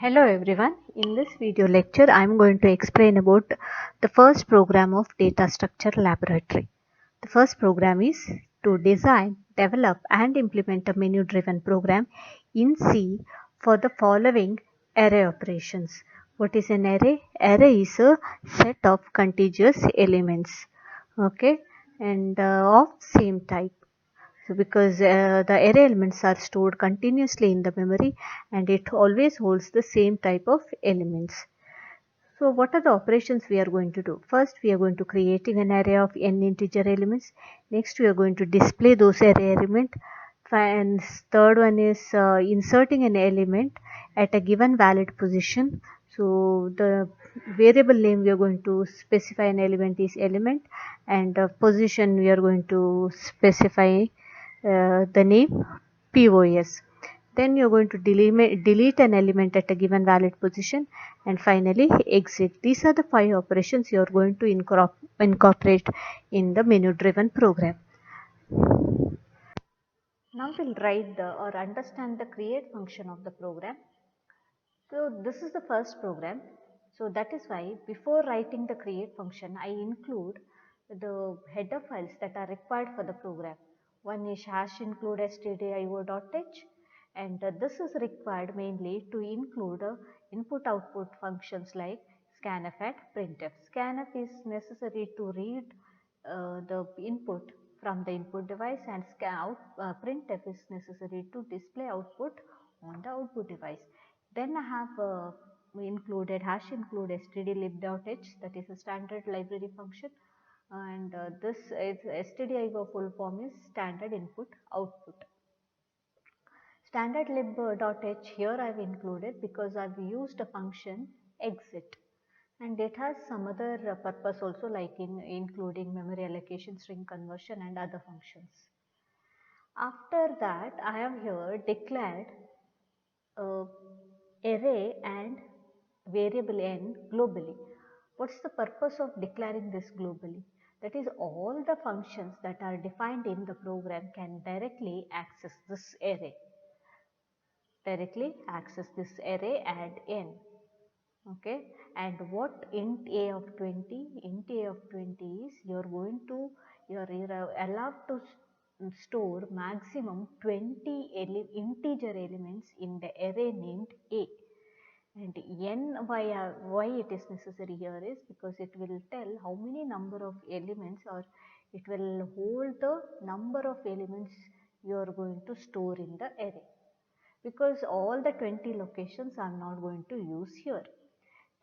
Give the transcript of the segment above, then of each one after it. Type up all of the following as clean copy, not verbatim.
Hello everyone. In this video lecture, I am going to explain about the first program of Data Structure Laboratory. The first program is to design, develop and implement a menu-driven program in C for the following array operations. What is an array? Array is a set of contiguous elements, okay, and of same type. So because the array elements are stored continuously in the memory and it always holds the same type of elements. So what are the operations we are going to do? First we are going to creating an array of n integer elements. Next we are going to display those array elements. And third one is inserting an element at a given valid position. So the variable name we are going to specify an element is element, and position we are going to specify the name POS. Then you're going to delete an element at a given valid position, and finally exit. These are the 5 operations you're going to incorporate in the menu driven program. Now we'll write or understand the create function of the program. So this is the first program. So that is why before writing the create function, I include the header files that are required for the program. One is #include stdio.h, and this is required mainly to include input output functions like scanf and printf. Scanf is necessary to read the input from the input device, and printf is necessary to display output on the output device. Then I have included #include stdlib.h, that is a standard library function, and this is stdio full form is standard input output. Standard lib.h here I have included because I have used a function exit, and it has some other purpose also, like including memory allocation, string conversion and other functions. After that I have here declared array and variable n globally. What's the purpose of declaring this globally? That is, all the functions that are defined in the program can directly access this array. And n. Okay, and what int a of 20? Int a of 20 is you're allowed to store maximum 20 integer elements in the array named a. And n, why it is necessary here is because it will tell how many number of elements, or it will hold the number of elements you are going to store in the array, because all the 20 locations I am not going to use here.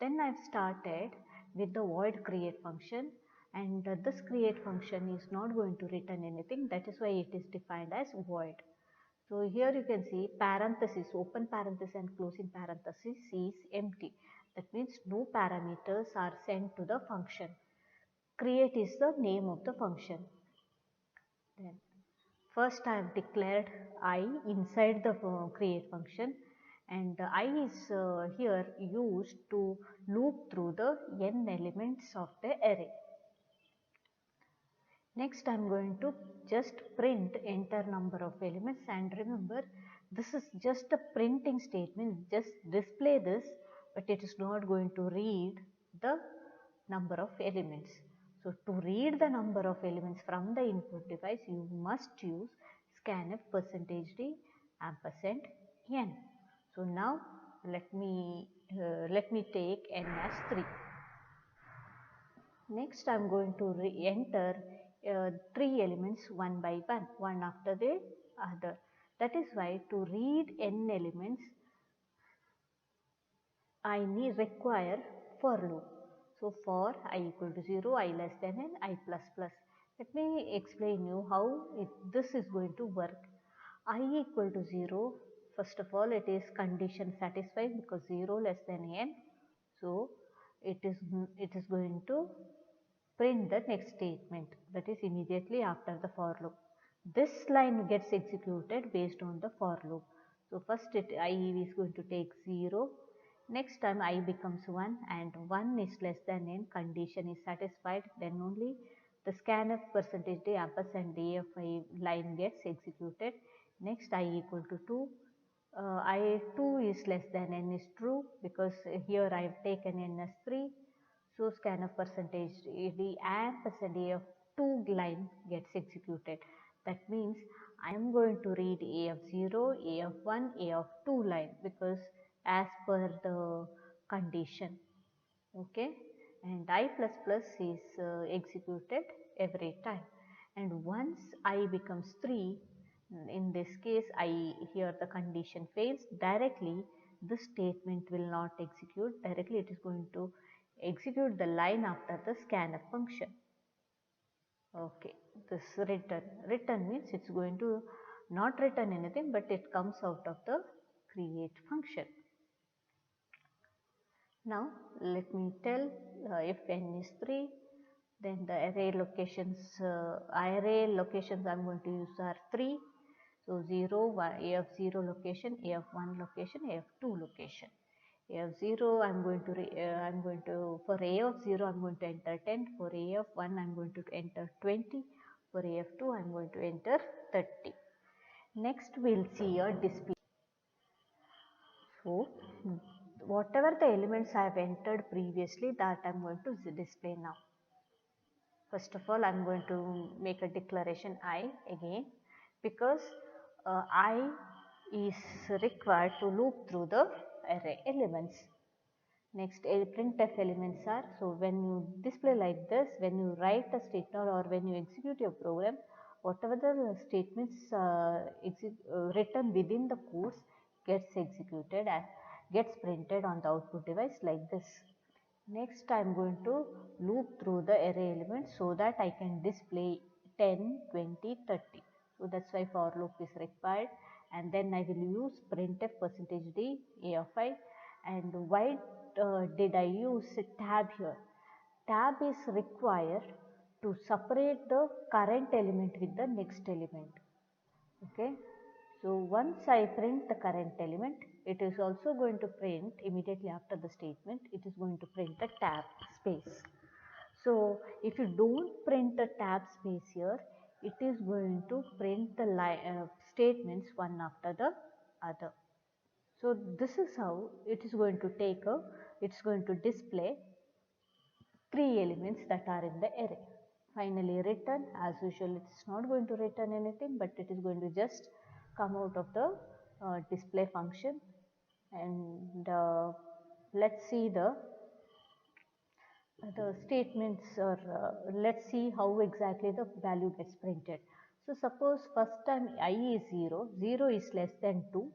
Then I have started with the void create function, and this create function is not going to return anything. That is why it is defined as void. So here you can see parenthesis, open parenthesis and closing parenthesis is empty. That means no parameters are sent to the function. Create is the name of the function. Then first I have declared I inside the create function, and I is here used to loop through the n elements of the array. Next I am going to just print enter number of elements, and remember this is just a printing statement, just display this, but it is not going to read the number of elements. So to read the number of elements from the input device, you must use scanf %d ampersand n. So now let me take n as 3. Next I am going to enter 3 elements one by one after the other. That is why to read n elements I require for loop. So for I equal to 0, I less than n, I plus plus. Let me explain you how this is going to work. I equal to 0, first of all it is condition satisfied because 0 less than n. So it is going to print the next statement, that is immediately after the for loop. This line gets executed based on the for loop. So first I is going to take 0, next time I becomes 1, and 1 is less than n, condition is satisfied, then only the scanf %d ampersand dfi line gets executed. Next I equal to 2, I2 is less than n is true because here I have taken n as 3. So scanf percentage d and percentage of 2 line gets executed. That means I am going to read a of 0, a of 1, a of 2 line because as per the condition. Okay, and I++ is executed every time, and once I becomes 3, in this case I here the condition fails, directly this statement will not execute, directly it is going to execute the line after the scanf function. Okay, this return means it's going to not return anything, but it comes out of the create function. Now let me tell if n is 3, then the array locations I'm going to use are 3. So 0, 1, a of 0 location, a of 1 location, a of 2 location. A of 0 I'm going to for a of 0 I'm going to enter 10, for a of 1 I'm going to enter 20, for a of 2 I'm going to enter 30. Next we'll see a display. So whatever the elements I have entered previously, that I am going to display now. First of all, I am going to make a declaration I again because I is required to loop through the array elements. Next, printf elements are, so when you display like this, when you write a statement or when you execute your program, whatever the statements written within the course gets executed and gets printed on the output device like this. Next, I am going to loop through the array elements so that I can display 10, 20, 30. So that's why for loop is required, and then I will use printf %d a of I. And why did I use tab here? Tab is required to separate the current element with the next element. Okay. So once I print the current element, it is also going to print immediately after the statement, it is going to print the tab space. So if you don't print the tab space here, it is going to print the statements one after the other. So this is how it is going to it's going to display 3 elements that are in the array. Finally return, as usual it is not going to return anything, but it is going to just come out of the display function. And let's see the statements, or let's see how exactly the value gets printed. So suppose first time I is 0, 0 is less than 2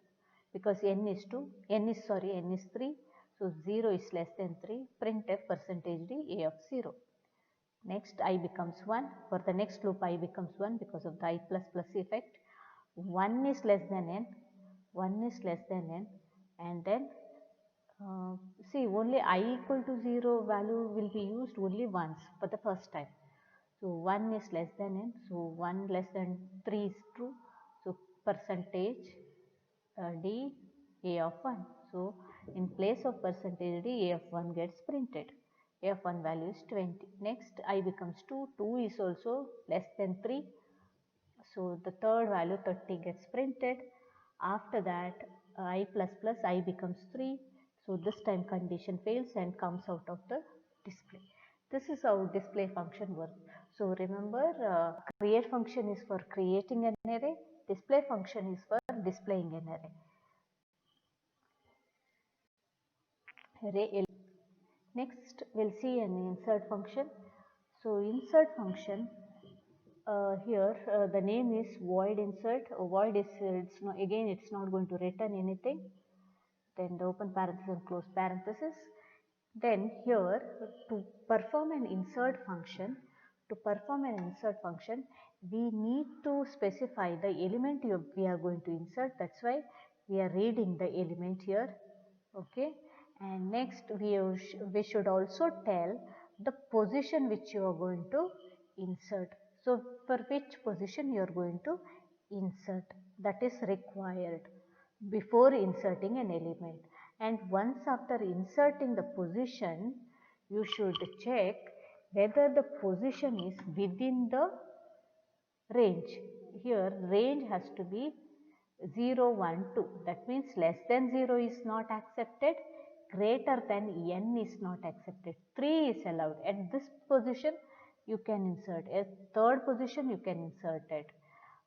because n is 3, so 0 is less than 3, printf %d a of 0. Next I becomes 1, for the next loop I becomes 1 because of the I++ effect. 1 is less than n, 1 is less than n, and then see only I equal to 0 value will be used only once for the first time. So 1 is less than n, so 1 less than 3 is true, so percentage d a of 1. So in place of percentage d, a of 1 gets printed. A of 1 value is 20. Next I becomes 2, 2 is also less than 3. So the third value 30 gets printed. After that I++ I becomes 3. So this time condition fails and comes out of the display. This is how display function works. So remember, create function is for creating an array, display function is for displaying an array. Next we'll see an insert function. So insert function, here the name is void insert. Void is it's not going to return anything. Then the open parenthesis and close parenthesis. Then here to perform an insert function, we need to specify the element we are going to insert. That's why we are reading the element here. Okay. And next we should also tell the position which you are going to insert. So for which position you are going to insert, that is required before inserting an element. And once after inserting the position, you should check whether the position is within the range. Here range has to be 0, 1, 2. That means less than 0 is not accepted, greater than n is not accepted. 3 is allowed. At this position you can insert. At third position you can insert it,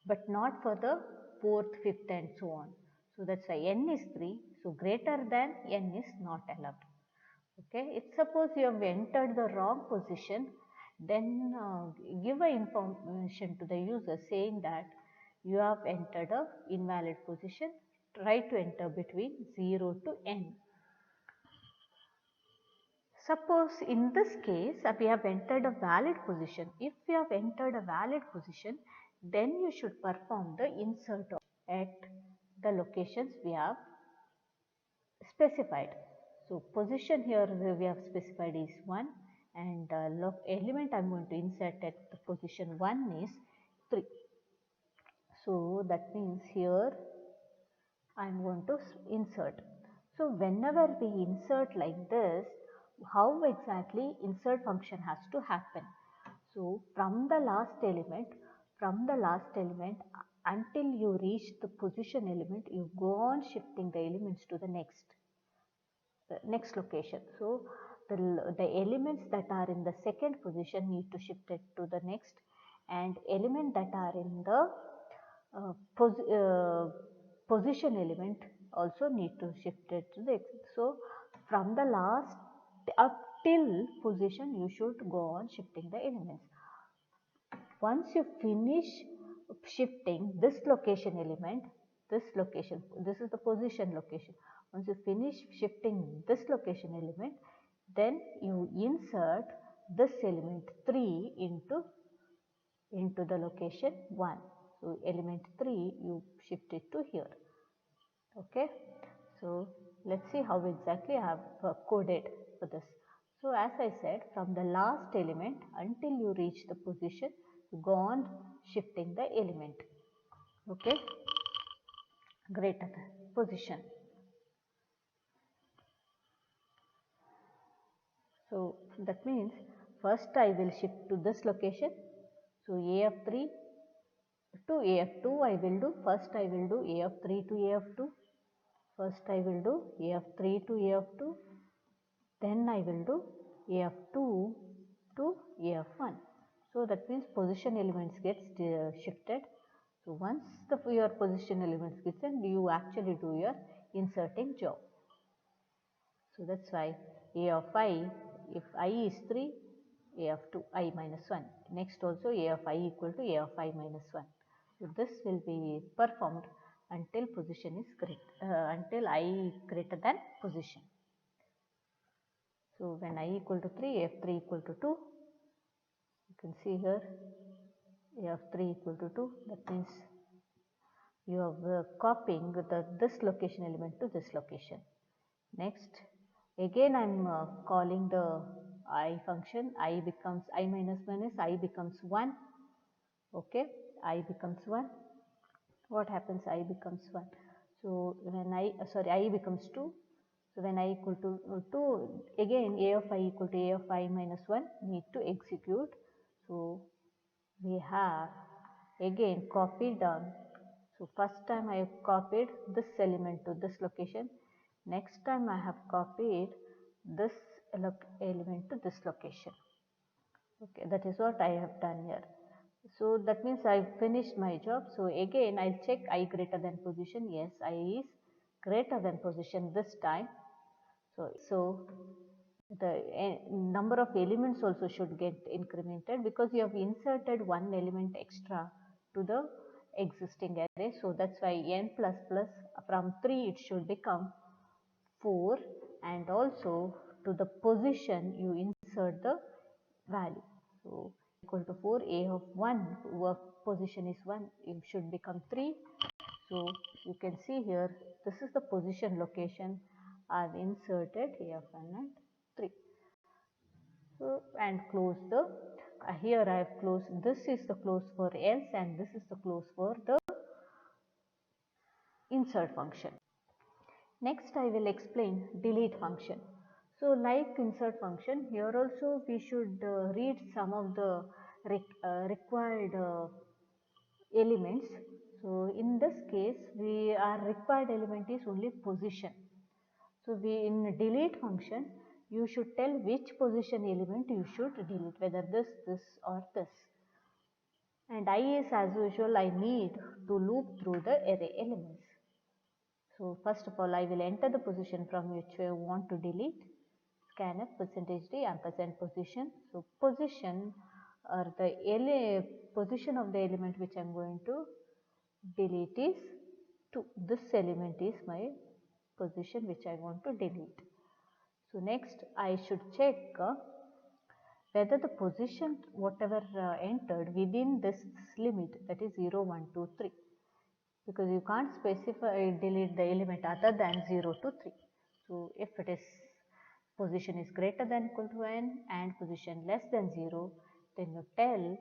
but not for the fourth, fifth and so on. So that's why n is 3. So greater than n is not allowed. Okay, if suppose you have entered the wrong position, then give a information to the user saying that you have entered a invalid position. Try to enter between 0 to n. Suppose in this case we have entered a valid position. If you have entered a valid position, then you should perform the insert at the locations we have specified. So position here we have specified is 1, and element I am going to insert at the position 1 is 3. So that means here I am going to insert. So whenever we insert like this, how exactly insert function has to happen? So from the last element until you reach the position element, you go on shifting the elements to the next location. So the elements that are in the second position need to shift it to the next, and element that are in the position element also need to shift it to the. So from the last up till position you should go on shifting the elements. Once you finish shifting this location element, this is the position location. Once you finish shifting this location element, then you insert this element 3 into the location 1. So element 3 you shift it to here. Okay. So let's see how exactly I have coded for this. So as I said, from the last element until you reach the position, you go on shifting the element. Okay. Greater than position. So that means first I will shift to this location. So AF3 to AF2 I will do. First I will do AF3 to AF2. First I will do AF3 to AF2. Then I will do AF2 to AF1. So that means position elements gets shifted. So once your position elements gets in, you actually do your inserting job. So that's why A of I, if I is 3, A of 2, I minus 1. Next also A of I equal to A of I minus 1. So this will be performed until position is until I greater than position. So when I equal to 3, F3 equal to 2, you can see here F3 equal to 2. That means you are copying this location element to this location. Next, again I am calling the I function. I becomes I minus minus, I becomes 1. Okay, I becomes 1. What happens? I becomes 1. So when I becomes 2. So when I equal to 2, again A of I equal to A of I minus 1 need to execute. So we have again copied down. So first time I have copied this element to this location. Next time I have copied this element to this location. Okay, that is what I have done here. So that means I finished my job. So again I'll check I greater than position. Yes, I is greater than position this time. So the number of elements also should get incremented because you have inserted one element extra to the existing array. So that's why n plus plus from 3 it should become 4, and also to the position you insert the value. So equal to 4, A of 1 work position is 1, it should become 3. So you can see here this is the position location I have inserted A of 1 and 3. So and close the here I have closed, this is the close for else and this is the close for the insert function. Next I will explain delete function. So like insert function, here also we should read some of the required elements. So in this case, our required element is only position. So in delete function, you should tell which position element you should delete, whether this or this. And I is, as usual, I need to loop through the array elements. So first of all, I will enter the position from which I want to delete. Scanf %d ampersand position. So position or the position of the element which I am going to delete is 2. This element is my position which I want to delete. So next I should check whether the position whatever entered within this limit, that is 0, 1, 2, 3, because you can't specify delete the element other than 0 to 3. So if it is position is greater than equal to n and position less than 0, then you tell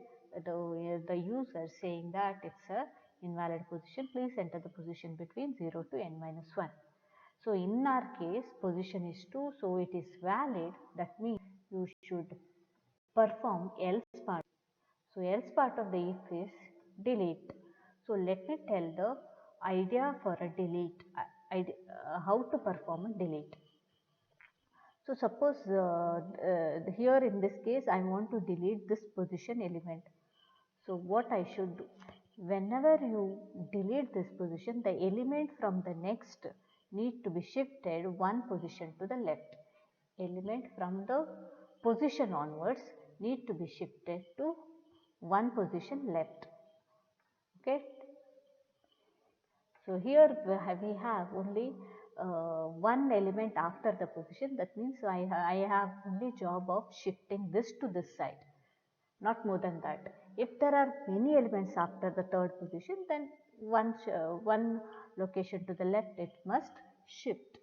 the user saying that it's a invalid position, please enter the position between 0 to n minus 1. So in our case position is 2, so it is valid. That means you should perform else part. So else part of the if is delete. So let me tell the idea for a delete, how to perform a delete. So suppose here in this case I want to delete this position element. So what I should do, whenever you delete this position, the element from the next need to be shifted one position to the left. Element from the position onwards need to be shifted to one position left. Okay. So here we have only one element after the position. That means I have only job of shifting this to this side, not more than that. If there are many elements after the third position, then one location to the left it must shift.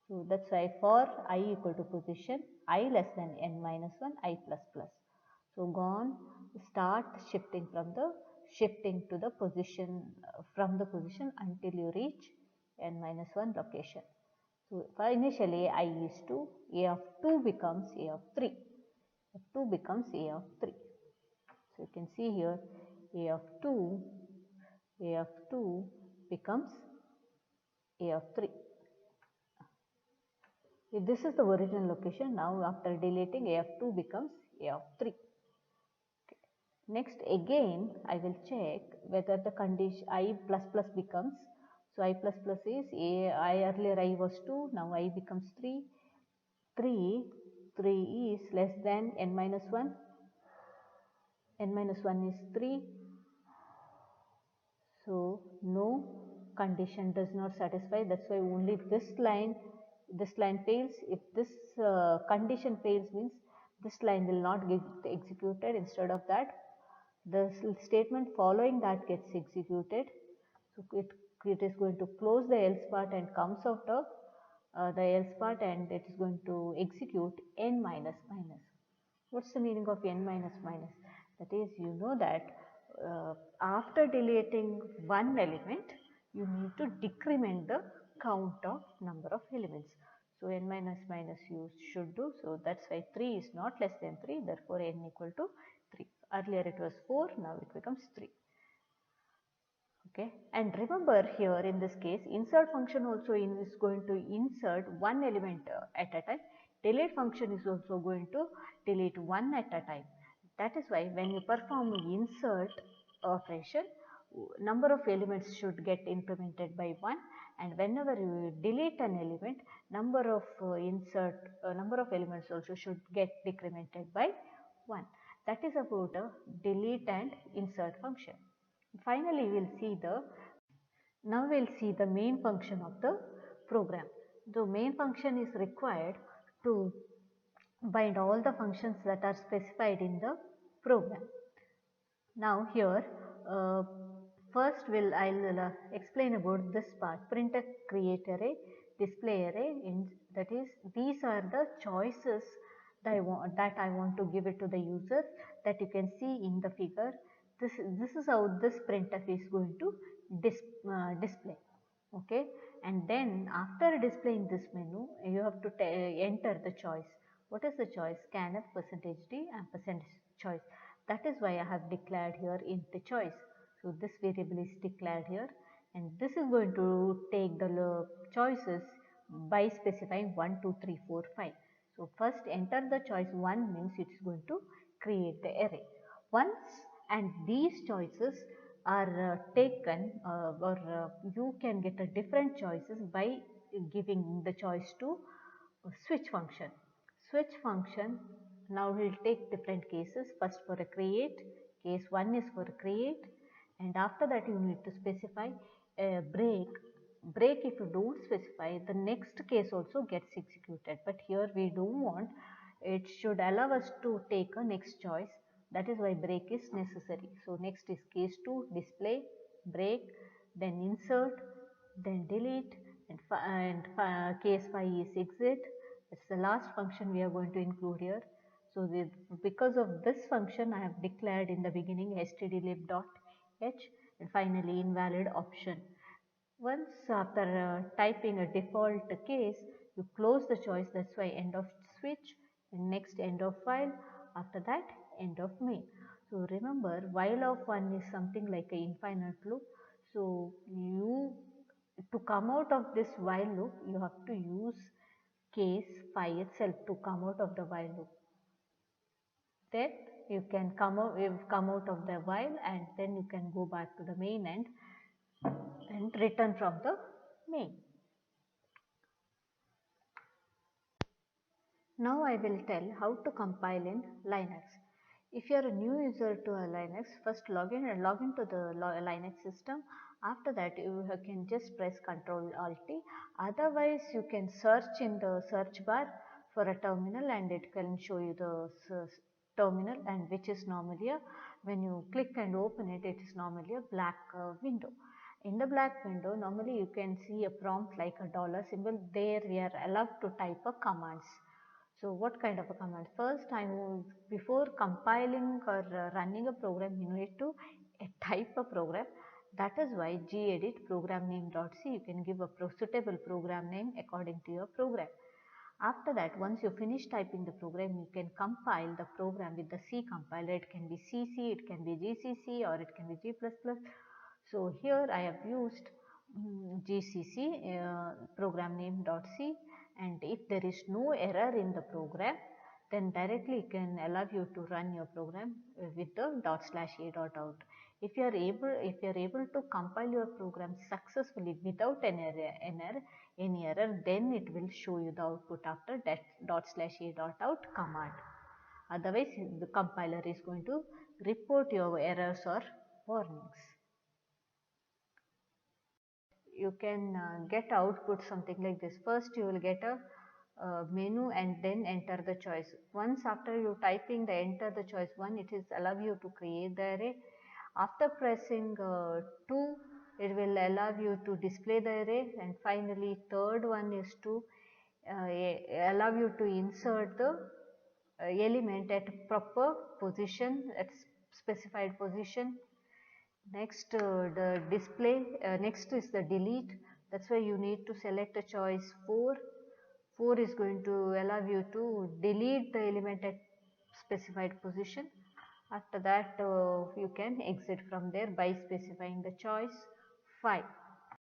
So that's why for I equal to position I less than n minus 1 I plus plus. So gone, start shifting to the position from the position until you reach n minus 1 location. So for initially I is 2, a of 2 becomes a of 3. F2 becomes a of 3. So you can see here a of 2 becomes a of 3. If this is the original location, now after deleting a of 2 becomes a of 3. Okay. Next again I will check whether the condition I plus plus becomes, so I plus plus is earlier I was 2, now I becomes 3. 3 is less than n minus 1, n minus 1 is 3. So no condition does not satisfy. That's why only this line fails. If this condition fails, means this line will not get executed. Instead of that, the statement following that gets executed. So it is going to close the else part and comes out of the else part, and it is going to execute n minus minus. What's the meaning of n minus minus? That is, you know that after deleting one element, you need to decrement the count of number of elements. So n minus minus you should do. So that's why 3 is not less than 3. Therefore n equal to 3. Earlier it was 4. Now it becomes 3. Okay, and remember here in this case insert function also is going to insert one element at a time. Delete function is also going to delete one at a time. That is why when you perform insert operation, number of elements should get implemented by 1, and whenever you delete an element, number of number of elements also should get decremented by 1. That is about a delete and insert function. Finally, we'll see the main function of the program. The main function is required to bind all the functions that are specified in the program. Now here, first I'll explain about this part. Printf create array, display array. That is, these are the choices that I want to give it to the user, that you can see in the figure. This is how this printf is going to display. Okay, and then after displaying this menu, you have to enter the choice. What is the choice? Scanf %d ampersand choice. That is why I have declared here int choice. So this variable is declared here, and this is going to take the choices by specifying 1, 2, 3, 4, 5. So first enter the choice 1 means it is going to create the array. Once and these choices are taken or you can get a different choices by giving the choice to switch function. Switch function now will take different cases. First for a create, case 1 is for a create, and after that you need to specify a break. Break, if you don't specify, the next case also gets executed, but here we don't want. It should allow us to take a next choice. That is why break is necessary. So next is case 2, display, break, then insert, then delete, and case 5 is exit. It's the last function we are going to include here. So because of this function I have declared in the beginning stdlib.h and finally invalid option. Once after typing a default case, you close the choice, that's why end of switch, and next end of while, after that end of main. So remember, while of one is something like an infinite loop. So to come out of this while loop, you have to use case 5 itself to come out of the while loop. Then you can come out of the while, and then you can go back to the main and return from the main. Now I will tell how to compile in Linux. If you are a new user to a Linux, first log into the Linux system. After that you can just press Ctrl Alt T. Otherwise you can search in the search bar for a terminal and it can show you the terminal, and which is normally when you click and open it, it is normally a black window. In the black window normally you can see a prompt like a dollar symbol. There we are allowed to type a commands. So what kind of a command? First, before compiling or running a program, you need to type a program. That is why gedit program name.c, you can give a suitable program name according to your program. After that, once you finish typing the program, you can compile the program with the C compiler. It can be CC, it can be GCC, or it can be G++. So here I have used GCC program name.c, and if there is no error in the program, then directly it can allow you to run your program with the /a.out. If you are able to compile your program successfully without any error, then it will show you the output after that /a.out command. Otherwise, the compiler is going to report your errors or warnings. You can get output something like this. First you will get a menu and then enter the choice. Once after you typing the enter the choice 1, it is allow you to create the array. After pressing 2, it will allow you to display the array, and finally third one is to allow you to insert the element at proper position, at specified position. Next the display, next is the delete. That's why you need to select a choice 4. 4 is going to allow you to delete the element at specified position. After that you can exit from there by specifying the choice 5.